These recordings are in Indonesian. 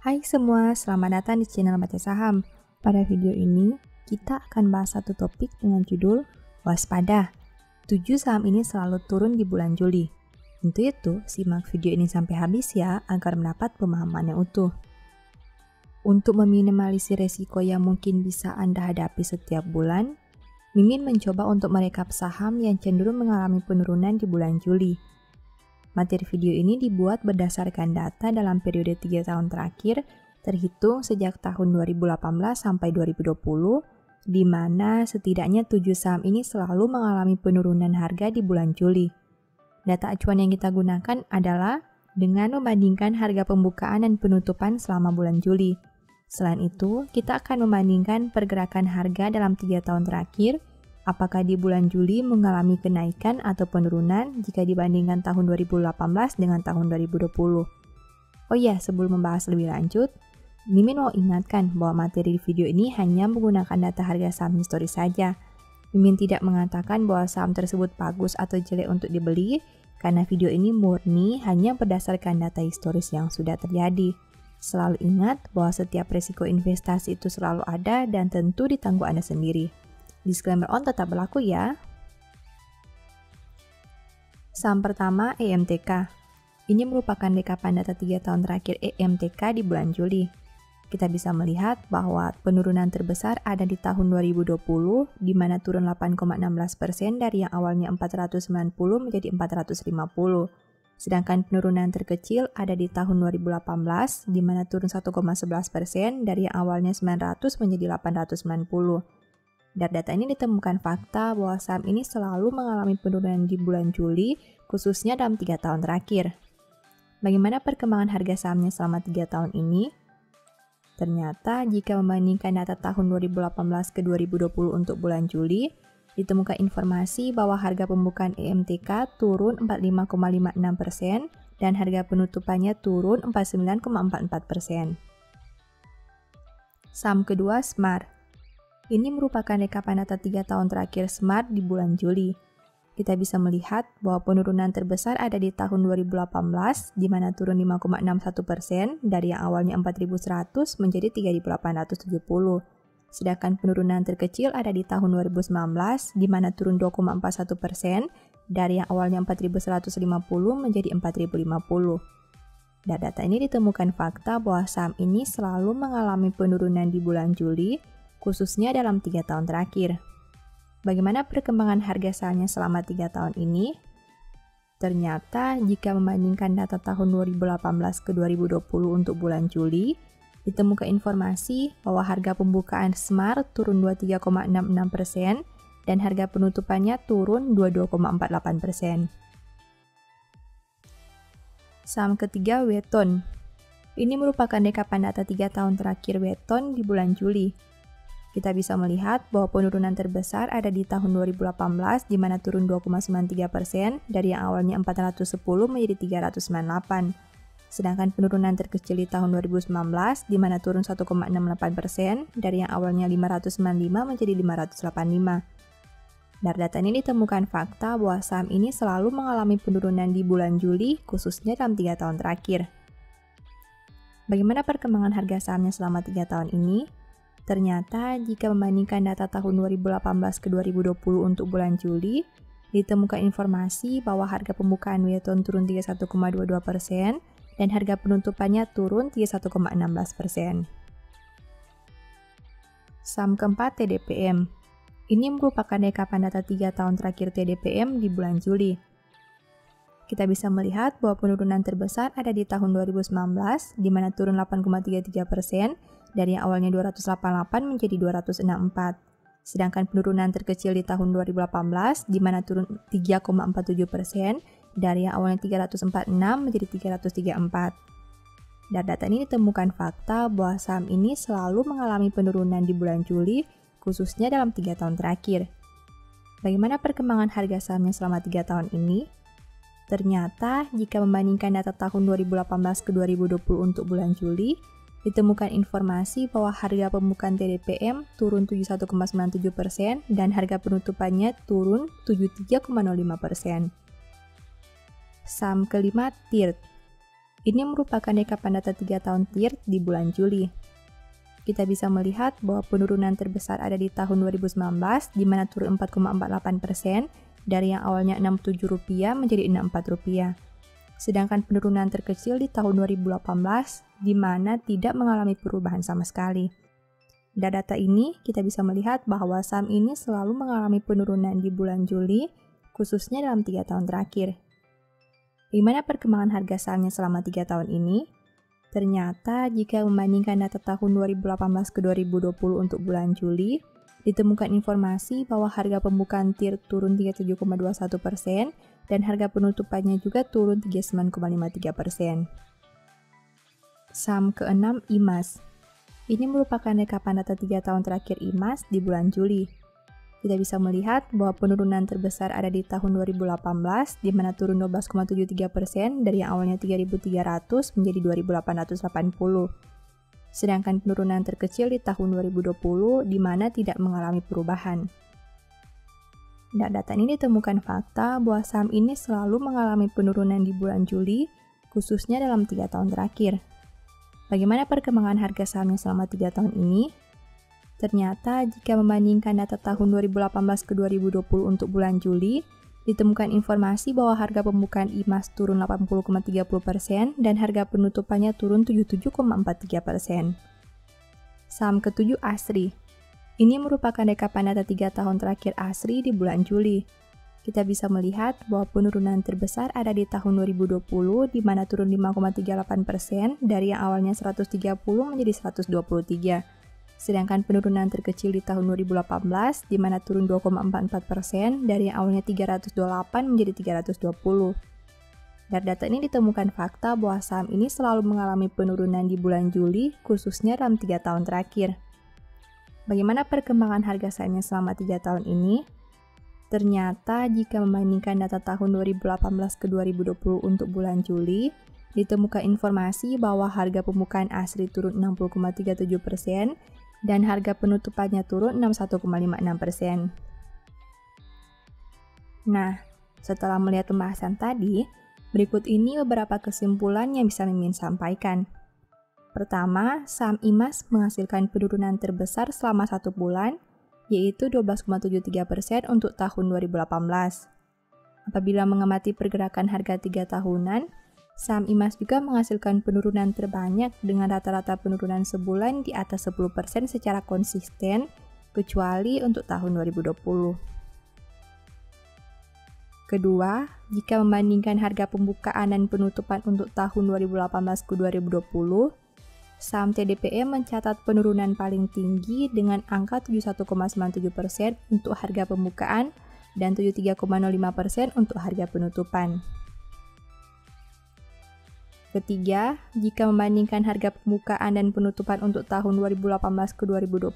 Hai semua, selamat datang di channel Baca Saham. Pada video ini, kita akan bahas satu topik dengan judul Waspada. 7 saham ini selalu turun di bulan Juli. Untuk itu, simak video ini sampai habis ya, agar mendapat pemahaman yang utuh. Untuk meminimalisir resiko yang mungkin bisa Anda hadapi setiap bulan, Mimin mencoba untuk merekap saham yang cenderung mengalami penurunan di bulan Juli. Materi video ini dibuat berdasarkan data dalam periode 3 tahun terakhir, terhitung sejak tahun 2018 sampai 2020, di mana setidaknya 7 saham ini selalu mengalami penurunan harga di bulan Juli. Data acuan yang kita gunakan adalah dengan membandingkan harga pembukaan dan penutupan selama bulan Juli. Selain itu, kita akan membandingkan pergerakan harga dalam 3 tahun terakhir, apakah di bulan Juli mengalami kenaikan atau penurunan jika dibandingkan tahun 2018 dengan tahun 2020. Oh iya, sebelum membahas lebih lanjut, Mimin mau ingatkan bahwa materi di video ini hanya menggunakan data harga saham historis saja. Mimin tidak mengatakan bahwa saham tersebut bagus atau jelek untuk dibeli, karena video ini murni hanya berdasarkan data historis yang sudah terjadi. Selalu ingat bahwa setiap resiko investasi itu selalu ada dan tentu ditanggung Anda sendiri. Disclaimer on tetap berlaku ya. Saham pertama EMTK. Ini merupakan rekapan data 3 tahun terakhir EMTK di bulan Juli. Kita bisa melihat bahwa penurunan terbesar ada di tahun 2020, di mana turun 8,16% dari yang awalnya 490 menjadi 450. Sedangkan penurunan terkecil ada di tahun 2018, di mana turun 1,11% dari yang awalnya 900 menjadi 890. Dari data ini ditemukan fakta bahwa saham ini selalu mengalami penurunan di bulan Juli, khususnya dalam 3 tahun terakhir. Bagaimana perkembangan harga sahamnya selama 3 tahun ini? Ternyata jika membandingkan data tahun 2018 ke 2020 untuk bulan Juli, ditemukan informasi bahwa harga pembukaan EMTK turun 45,56% dan harga penutupannya turun 49,44%. Saham kedua Smart. Ini merupakan rekapan data 3 tahun terakhir Smart di bulan Juli. Kita bisa melihat bahwa penurunan terbesar ada di tahun 2018, di mana turun 5,61% dari yang awalnya 4.100 menjadi 3.870. Sedangkan penurunan terkecil ada di tahun 2019, di mana turun 2,41% dari yang awalnya 4.150 menjadi 4.050. Dari data ini ditemukan fakta bahwa saham ini selalu mengalami penurunan di bulan Juli, khususnya dalam 3 tahun terakhir. Bagaimana perkembangan harga sahamnya selama 3 tahun ini? Ternyata jika membandingkan data tahun 2018 ke 2020 untuk bulan Juli, ditemukan informasi bahwa harga pembukaan Smart turun 23,66% dan harga penutupannya turun 22,48%. Saham ketiga Weton. Ini merupakan rekapan data 3 tahun terakhir Weton di bulan Juli. Kita bisa melihat bahwa penurunan terbesar ada di tahun 2018, di mana turun 2,93% dari yang awalnya 410 menjadi 398. Sedangkan penurunan terkecil di tahun 2019, di mana turun 1,68% dari yang awalnya 595 menjadi 585. Dari data ini ditemukan fakta bahwa saham ini selalu mengalami penurunan di bulan Juli, khususnya dalam 3 tahun terakhir. Bagaimana perkembangan harga sahamnya selama 3 tahun ini? Ternyata jika membandingkan data tahun 2018 ke 2020 untuk bulan Juli, ditemukan informasi bahwa harga pembukaan Weton turun 31,22% dan harga penutupannya turun 31,16%. Saham keempat TDPM. Ini merupakan rekapan data 3 tahun terakhir TDPM di bulan Juli. Kita bisa melihat bahwa penurunan terbesar ada di tahun 2019, di mana turun 8,33% dari yang awalnya 288 menjadi 264. Sedangkan penurunan terkecil di tahun 2018, di mana turun 3,47% dari yang awalnya 346 menjadi 334. Dari data ini ditemukan fakta bahwa saham ini selalu mengalami penurunan di bulan Juli, khususnya dalam 3 tahun terakhir. Bagaimana perkembangan harga sahamnya selama 3 tahun ini? Ternyata, jika membandingkan data tahun 2018 ke 2020 untuk bulan Juli, ditemukan informasi bahwa harga pembukaan TDPM turun 71,97% dan harga penutupannya turun 73,05%. Saham kelima TIRT. Ini merupakan rekapan data 3 tahun TIR di bulan Juli. Kita bisa melihat bahwa penurunan terbesar ada di tahun 2019, di mana turun 4,48% dari yang awalnya Rp67 menjadi Rp64. Sedangkan penurunan terkecil di tahun 2018, di mana tidak mengalami perubahan sama sekali. Dari data ini, kita bisa melihat bahwa saham ini selalu mengalami penurunan di bulan Juli, khususnya dalam 3 tahun terakhir. Bagaimana perkembangan harga sahamnya selama 3 tahun ini? Ternyata jika membandingkan data tahun 2018 ke 2020 untuk bulan Juli, ditemukan informasi bahwa harga pembukaan TIR turun 37,21% dan harga penutupannya juga turun 39,53%. Saham ke-6 IMAS. Ini merupakan rekapan data 3 tahun terakhir IMAS di bulan Juli. Kita bisa melihat bahwa penurunan terbesar ada di tahun 2018, di mana turun 12,73% dari yang awalnya 3.300 menjadi 2.880. Sedangkan penurunan terkecil di tahun 2020, di mana tidak mengalami perubahan. Dari data ini ditemukan fakta bahwa saham ini selalu mengalami penurunan di bulan Juli, khususnya dalam 3 tahun terakhir. Bagaimana perkembangan harga sahamnya selama 3 tahun ini? Ternyata jika membandingkan data tahun 2018 ke 2020 untuk bulan Juli, ditemukan informasi bahwa harga pembukaan IMAS turun 80,30% dan harga penutupannya turun 77,43%. Saham ke-7 ASRI. Ini merupakan rekapan data 3 tahun terakhir ASRI di bulan Juli. Kita bisa melihat bahwa penurunan terbesar ada di tahun 2020, di mana turun 5,38% dari yang awalnya 130 menjadi 123. Sedangkan penurunan terkecil di tahun 2018, di mana turun 2,44% dari yang awalnya 328 menjadi 320. Dari data ini ditemukan fakta bahwa saham ini selalu mengalami penurunan di bulan Juli, khususnya dalam 3 tahun terakhir. Bagaimana perkembangan harga sahamnya selama 3 tahun ini? Ternyata jika membandingkan data tahun 2018 ke 2020 untuk bulan Juli, ditemukan informasi bahwa harga pembukaan ASRI turun 60,37% dan harga penutupannya turun 61,56%. Nah, setelah melihat pembahasan tadi, berikut ini beberapa kesimpulan yang bisa Mimin sampaikan. Pertama, saham IMAS menghasilkan penurunan terbesar selama 1 bulan, yaitu 12,73% untuk tahun 2018. Apabila mengamati pergerakan harga 3 tahunan, saham IMAS juga menghasilkan penurunan terbanyak dengan rata-rata penurunan sebulan di atas 10% secara konsisten, kecuali untuk tahun 2020. Kedua, jika membandingkan harga pembukaan dan penutupan untuk tahun 2018 ke 2020, saham TDPE mencatat penurunan paling tinggi dengan angka 71,97% untuk harga pembukaan dan 73,05% untuk harga penutupan. Ketiga, jika membandingkan harga pembukaan dan penutupan untuk tahun 2018 ke 2020,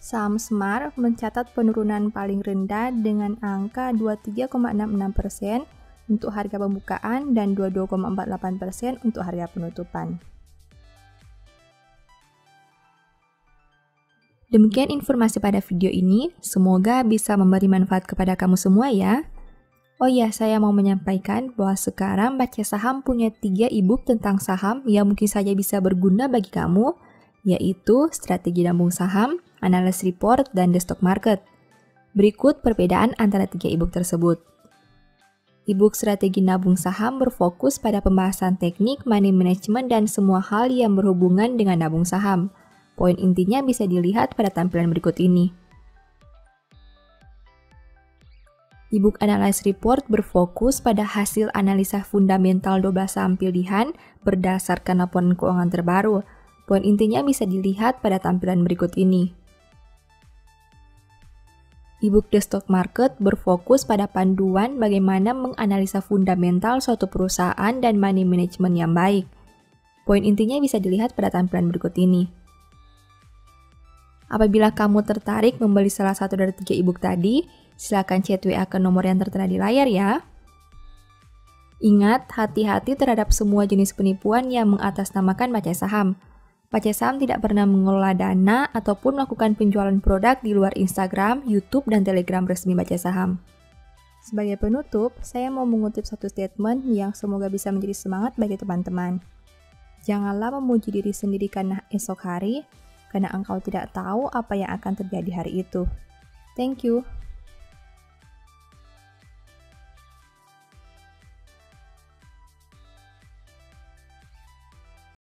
saham Smart mencatat penurunan paling rendah dengan angka 23,66% untuk harga pembukaan dan 22,48% untuk harga penutupan. Demikian informasi pada video ini, semoga bisa memberi manfaat kepada kamu semua ya. Oh ya, saya mau menyampaikan bahwa sekarang Baca Saham punya 3 e-book tentang saham yang mungkin saja bisa berguna bagi kamu, yaitu Strategi Nabung Saham, Analysis Report, dan The Stock Market. Berikut perbedaan antara 3 e-book tersebut. E-book Strategi Nabung Saham berfokus pada pembahasan teknik, money management, dan semua hal yang berhubungan dengan nabung saham. Poin intinya bisa dilihat pada tampilan berikut ini. E-book Analysis Report berfokus pada hasil analisa fundamental 12 saham pilihan berdasarkan laporan keuangan terbaru. Poin intinya bisa dilihat pada tampilan berikut ini. E-book The Stock Market berfokus pada panduan bagaimana menganalisa fundamental suatu perusahaan dan money management yang baik. Poin intinya bisa dilihat pada tampilan berikut ini. Apabila kamu tertarik membeli salah satu dari 3 e-book tadi, silakan chat WA ke nomor yang tertera di layar ya. Ingat, hati-hati terhadap semua jenis penipuan yang mengatasnamakan Baca Saham. Baca Saham tidak pernah mengelola dana ataupun melakukan penjualan produk di luar Instagram, YouTube, dan Telegram resmi Baca Saham. Sebagai penutup, saya mau mengutip satu statement yang semoga bisa menjadi semangat bagi teman-teman. Janganlah memuji diri sendiri karena esok hari, karena engkau tidak tahu apa yang akan terjadi hari itu. Thank you.